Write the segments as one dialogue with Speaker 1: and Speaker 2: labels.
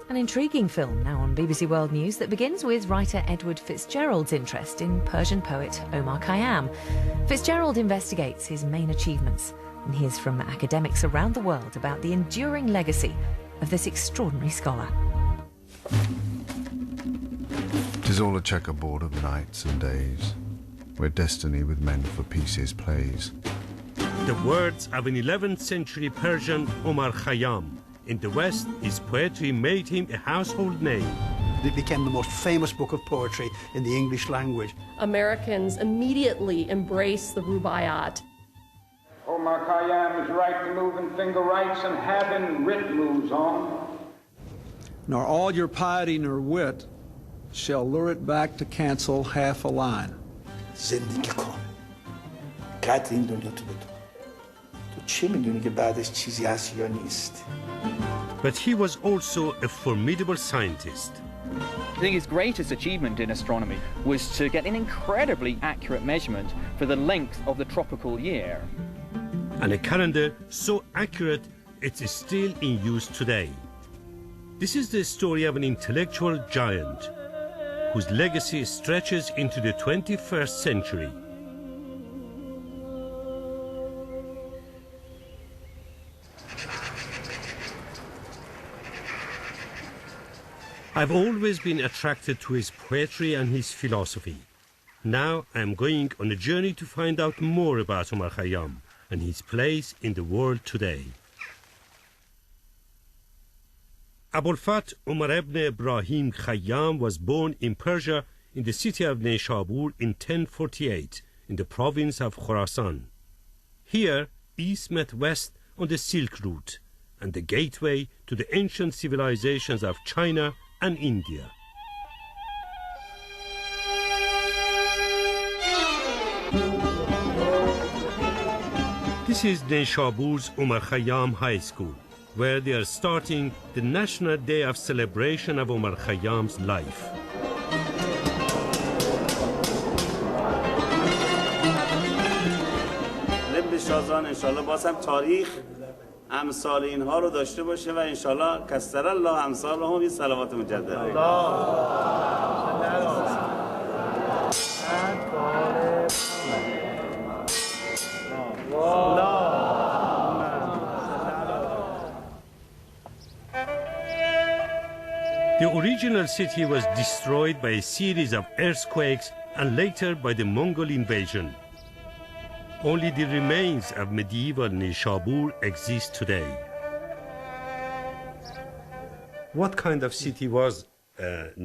Speaker 1: An intriguing film now on BBC World News that begins with writer Edward Fitzgerald's interest in Persian poet Omar Khayyam. Fitzgerald investigates his main achievements and hears from academics around the world about the enduring legacy of this extraordinary scholar.
Speaker 2: 'Tis all a checkerboard of nights and days, where destiny with men for pieces plays.
Speaker 3: The words of an 11th century Persian Omar Khayyam. In the West, his poetry made him a household name.
Speaker 4: It became the most famous book of poetry in the English language.
Speaker 5: Americans immediately embraced the Rubaiyat.
Speaker 6: Omar Khayyam is right to move in finger rights and having writ moves on.
Speaker 7: Nor all your piety nor wit shall lure it back to cancel half a line.
Speaker 8: زندگی کن. قدر این دنیا تو بدون. تو چی میدونی که بعدش چیزی هست یا نیست؟
Speaker 3: But he was also a formidable scientist.
Speaker 9: I think his greatest achievement in astronomy was to get an incredibly accurate measurement for the length of the tropical year.
Speaker 3: And a calendar so accurate it is still in use today. This is the story of an intellectual giant whose legacy stretches into the 21st century. I've always been attracted to his poetry and his philosophy. Now I'm going on a journey to find out more about Omar Khayyam and his place in the world today. Abul Fath Umar ibn Ibrahim Khayyam was born in Persia in the city of Nishabur in 1048 in the province of Khorasan. Here, east met west on the Silk Route and the gateway to the ancient civilizations of China and India. This is Nishabur's Omar Khayyam High School, where they are starting the National Day of Celebration of Omar Khayyam's life.
Speaker 10: شازان انشالله باز هم تاریخ امثال اینها رو داشته باشه و انشالله کثر الله امثالهم این صلوات مجدد.
Speaker 3: The original city was destroyed by a series of earthquakes and later by the Mongol invasion. Only the remains of medieval Nishabur exist today. What kind of city was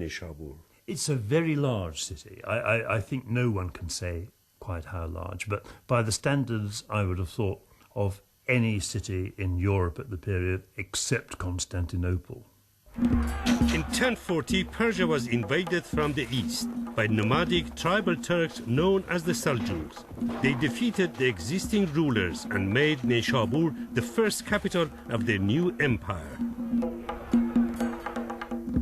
Speaker 3: Nishabur?
Speaker 11: It's a very large city. I think no one can say quite how large, but by the standards I would have thought of any city in Europe at the period except Constantinople.
Speaker 3: In 1040, Persia was invaded from the east by nomadic tribal Turks known as the Seljuks. They defeated the existing rulers and made Nishabur the first capital of their new empire.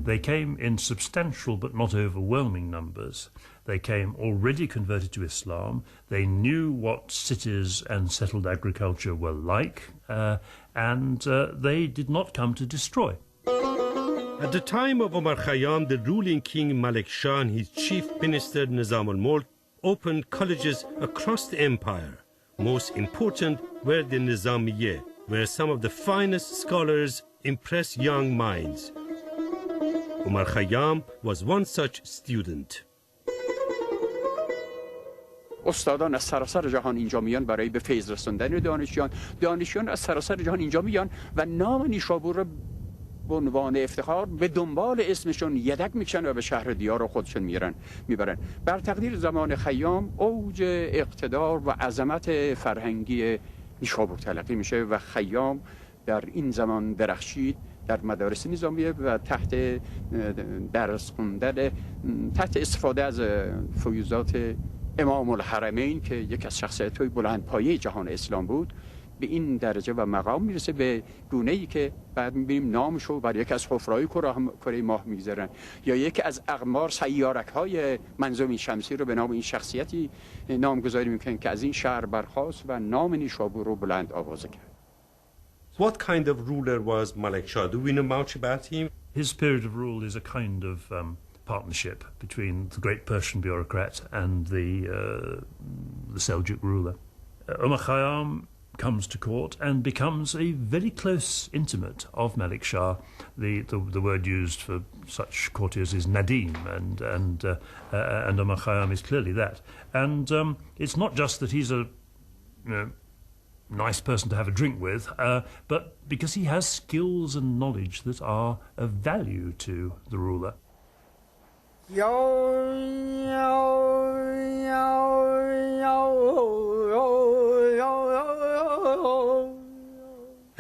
Speaker 11: They came in substantial but not overwhelming numbers. They came already converted to Islam. They knew what cities and settled agriculture were like, and they did not come to destroy.
Speaker 3: At the time of Omar Khayyam, the ruling king Malik Shah and his chief minister Nizam al-Mulk opened colleges across the empire. Most important were the Nizamiye, where some of the finest scholars impressed young minds. Omar Khayyam was one such student.
Speaker 12: استادان از سراسر جهان اینجا میان برای به فیض رسوندن دانشیان از سراسر جهان اینجا میان و نام نیشابور را به عنوان افتخار به دنبال اسمشون یدک میکشن و به شهر دیار خودشون میبرن. بر تقدیر زمان خیام اوج اقتدار و عظمت فرهنگی نیشابور تلقی میشه و خیام در این زمان درخشید در مدارس نظامیه و تحت درس خوندن تحت استفاده از فیوزات امام الحرمین که یک از شخصیت‌های بلندپایه جهان اسلام بود به این درجه و مقام میرسه به گونه‌ای که بعد می‌بینیم نامشو بر یک از حفره‌های کره ماه می‌گذارن یا یک از اقمار سیارک‌های منظومه شمسی رو به نام این شخصیتی نامگذاری می‌کنن که از این شهر برخاست و نام نیشابور رو بلند آوازه کرد.
Speaker 3: What kind of ruler was Malik Shah? Do we know much about him?
Speaker 11: His period of rule is a kind of partnership between the great Persian bureaucrat and the Seljuk ruler. Omar Khayyam comes to court and becomes a very close intimate of Malik Shah. The word used for such courtiers is Nadim, and Omar Khayyam is clearly that. And it's not just that he's a nice person to have a drink with, but because he has skills and knowledge that are of value to the ruler.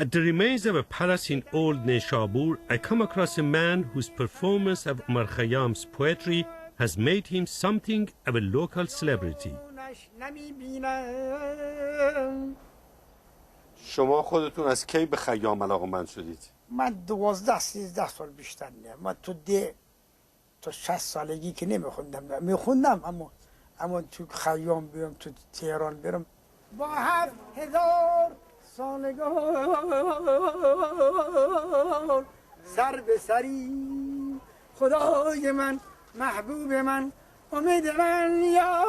Speaker 3: At the remains of a palace in old Neshabur, I come across a man whose performance of Omar Khayyam's poetry has made him something of a local celebrity.
Speaker 13: شما خودتون از کی به خیام علاقه‌مند شدید؟
Speaker 8: من 12-13 سال بیشتر نه. من تا 60 سالگی که نمیخوندم. میخوندم اما تو خیام بیام، تو تهران برم. با 7000 سالگان سر به سری، خدای من، محبوب من، امید من، یا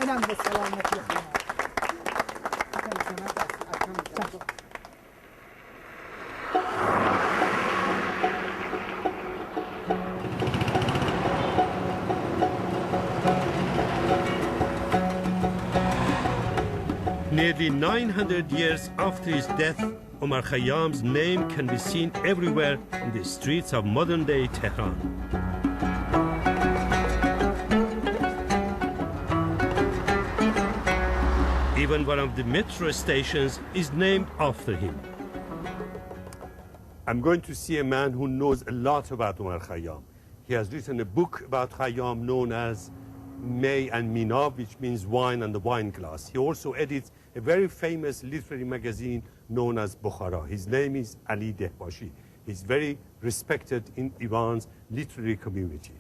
Speaker 8: اینم به سلامتی خدا.
Speaker 3: Nearly 900 years after his death, Omar Khayyam's name can be seen everywhere in the streets of modern-day Tehran. Even one of the metro stations is named after him. I'm going to see a man who knows a lot about Omar Khayyam. He has written a book about Khayyam known as May and Mina, which means wine and the wine glass. He also edits a very famous literary magazine known as Bukhara. His name is Ali Dehbashi. He's very respected in Iran's literary community.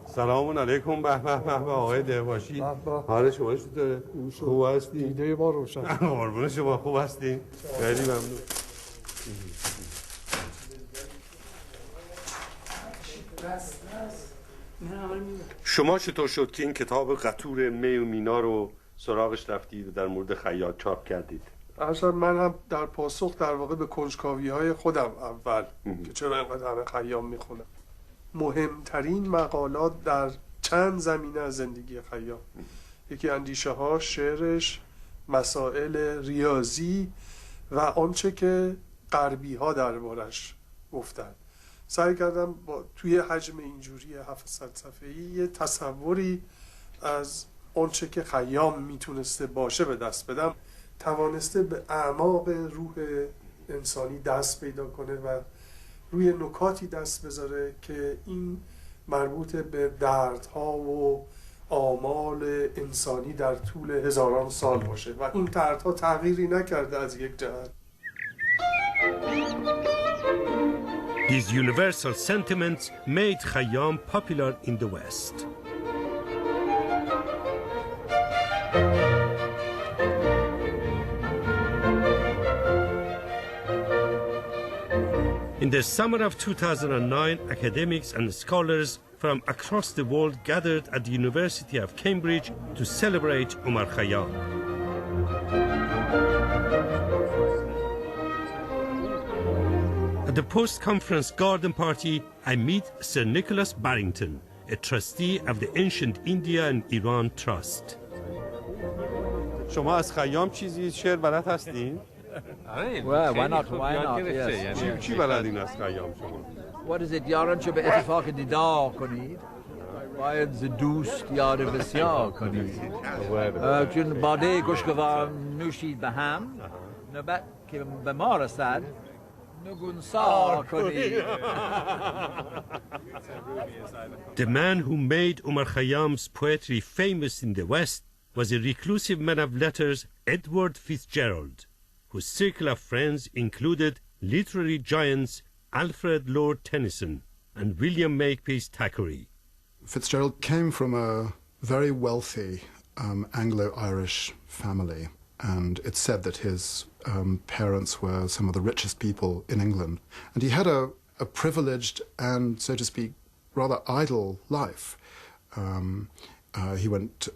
Speaker 3: سلام علیکم. به به به به آقای دهباشی، حال شما چطوره؟ خوب هستی؟
Speaker 14: دیده ما روشن.
Speaker 3: قربون شما، خوب هستین؟ خیلی ممنون. شما چطور شد که این کتاب قطور می و مینا رو سراغش رفتید و در مورد خیاط چاپ کردید؟
Speaker 14: اصلا من هم در پاسخ در واقع به کنجکاوی‌های خودم اول که چرا اینقدر همه خیام میخونم، مهمترین مقالات در چند زمینه از زندگی خیام، یکی اندیشه ها، شعرش، مسائل ریاضی و آنچه که غربی ها دربارش گفتن. سعی کردم با توی حجم اینجوری 700 صفحه‌ای یه تصوری از آنچه که خیام میتونسته باشه به دست بدم. توانسته به اعماق روح انسانی دست پیدا کنه و روی نکاتی دست بذاره که این مربوط به دردها و آمال انسانی در طول هزاران سال باشه و این دردها تغییری نکرده از یک جهت.
Speaker 3: These universal sentiments made Khayyam popular in the West. In the summer of 2009, academics and scholars from across the world gathered at the University of Cambridge to celebrate Omar Khayyam. At the post-conference garden party, I meet Sir Nicholas Barrington, a trustee of the Ancient India and Iran Trust.
Speaker 13: شما از خیام چیزی شعر بلد هستین؟
Speaker 15: Well, why not? Why not? Yes.
Speaker 13: چی بلدین از خیام شما؟
Speaker 15: What is it? یاران چه به اتفاق دیدار کنید، باید ز دوست یاد بسیار کنید. چون باده گوشگوار نوشید به هم، نوبت که به ما رسد نگونسار کنید.
Speaker 3: The man who made Omar Khayyam's poetry famous in the West was a reclusive man of letters, Edward Fitzgerald, whose circle of friends included literary giants Alfred Lord Tennyson and William Makepeace Thackeray.
Speaker 16: Fitzgerald came from a very wealthy Anglo-Irish family, and it's said that his parents were some of the richest people in England. And he had a privileged and, so to speak, rather idle life. He went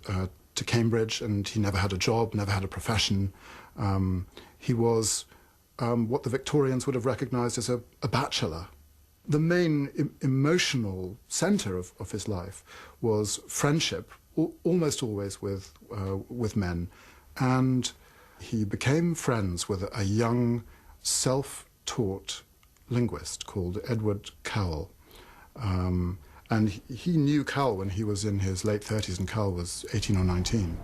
Speaker 16: to Cambridge and he never had a job, never had a profession. He was what the Victorians would have recognized as a bachelor. The main emotional center of his life was friendship, almost always with men. And he became friends with a young, self-taught linguist called Edward Cowell. And he knew Cowell when he was in his late 30s, and Cowell was 18 or 19.